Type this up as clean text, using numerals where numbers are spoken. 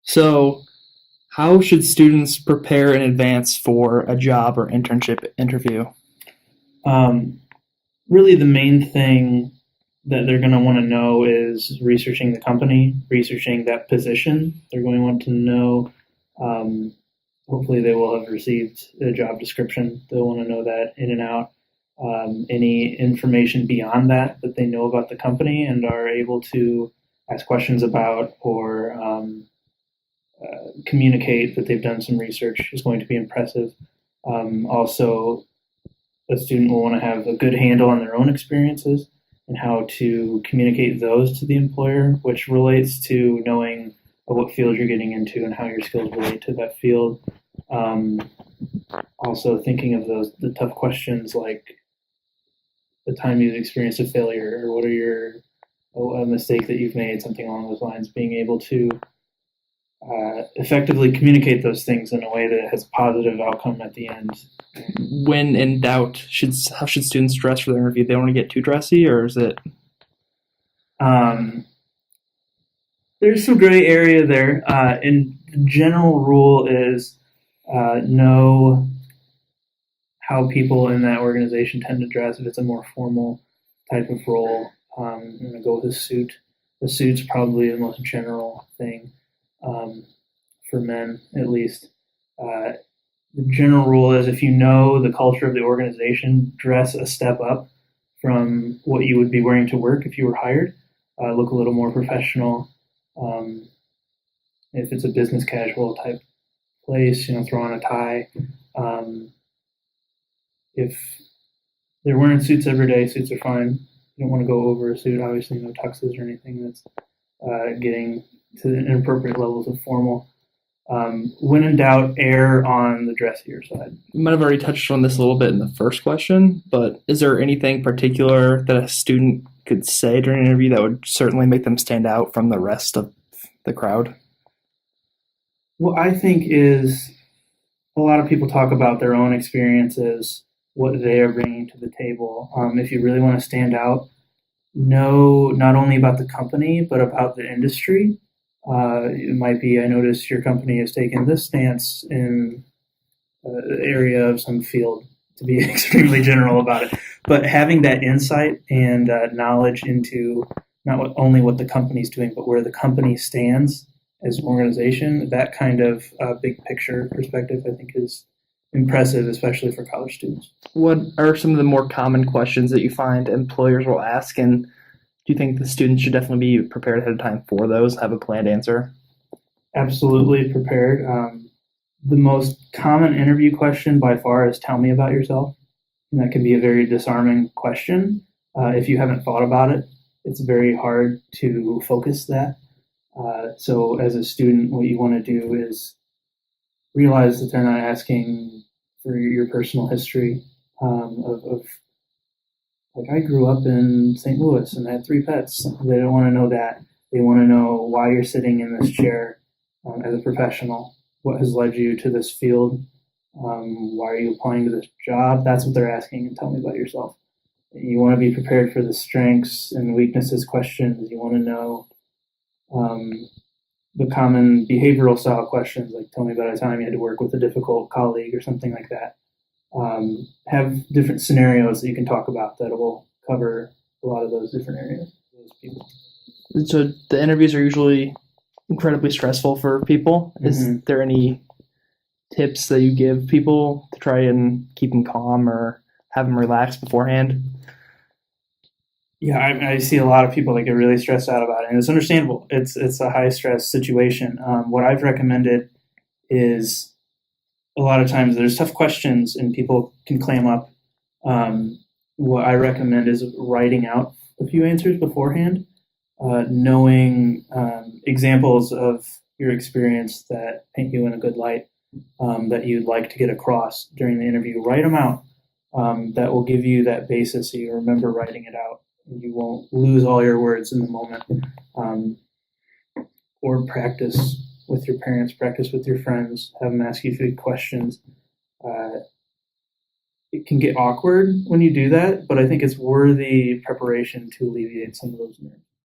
So, how should students prepare in advance for a job or internship interview? Um, Really, the main thing that they're going to want to know is researching the company, researching that position. They're going to want to know. Um, Hopefully, they will have received a job description. They'll want to know that in and out. Any information beyond that that they know about the company and are able to ask questions about or communicate that they've done some research is going to be impressive. Also, a student will want to have a good handle on their own experiences and how to communicate those to the employer, which relates to knowing what field you're getting into and how your skills relate to that field. Um, Also, thinking of the tough questions like the time you've experienced a failure or what are your a mistake that you've made, something along those lines. Being able to effectively communicate those things in a way that has a positive outcome at the end. When in doubt, how should students dress for the interview? They don't want to get too dressy, or is it? Um, there's some gray area there. And the general rule is know how people in that organization tend to dress. If it's a more formal type of role, I'm going to go with a suit. The suit's probably the most general thing um, for men, at least. Uh, the general rule is if you know the culture of the organization, dress a step up from what you would be wearing to work if you were hired. Look a little more professional. Um, if it's a business casual type place, throw on a tie. Um, if they're wearing suits every day, suits are fine. You don't want to go over a suit. Obviously, no tuxes or anything that's getting to inappropriate levels of formal. When in doubt, err on the dressier side. You might have already touched on this a little bit in the first question, but is there anything particular that a student could say during an interview that would certainly make them stand out from the rest of the crowd? What I think is a lot of people talk about their own experiences, what they are bringing to the table. If you really want to stand out, know not only about the company, but about the industry. It might be, I noticed your company has taken this stance in the area of some field, to be extremely general about it. But having that insight and knowledge into only what the company's doing, but where the company stands as an organization, that kind of big picture perspective, I think, is impressive, especially for college students. What are some of the more common questions that you find employers will ask, and do you think the students should definitely be prepared ahead of time for those, have a planned answer? Absolutely prepared. The most common interview question by far is tell me about yourself. And that can be a very disarming question. If you haven't thought about it, it's very hard to focus that. So, as a student, what you want to do is realize that they're not asking for your personal history of like I grew up in St. Louis and had three pets. They don't want to know that. They want to know why you're sitting in this chair as a professional. What has led you to this field? Why are you applying to this job? That's what they're asking. And tell me about yourself. You want to be prepared for the strengths and weaknesses questions. You want to know um, the common behavioral style questions, like tell me about a time you had to work with a difficult colleague or something like that. Have different scenarios that you can talk about that will cover a lot of those different areas. Those people. So the interviews are usually incredibly stressful for people. Is there any tips that you give people to try and keep them calm or have them relax beforehand? Yeah, I see a lot of people that get really stressed out about it, and it's understandable. It's a high stress situation. What I've recommended is a lot of times there's tough questions and people can clam up. What I recommend is writing out a few answers beforehand, knowing examples of your experience that paint you in a good light that you'd like to get across during the interview. Write them out. That will give you that basis so you remember writing it out. You won't lose all your words in the moment. Or practice with your parents, practice with your friends, have them ask you 3 questions. It can get awkward when you do that, but I think it's worthy preparation to alleviate some of those nerves.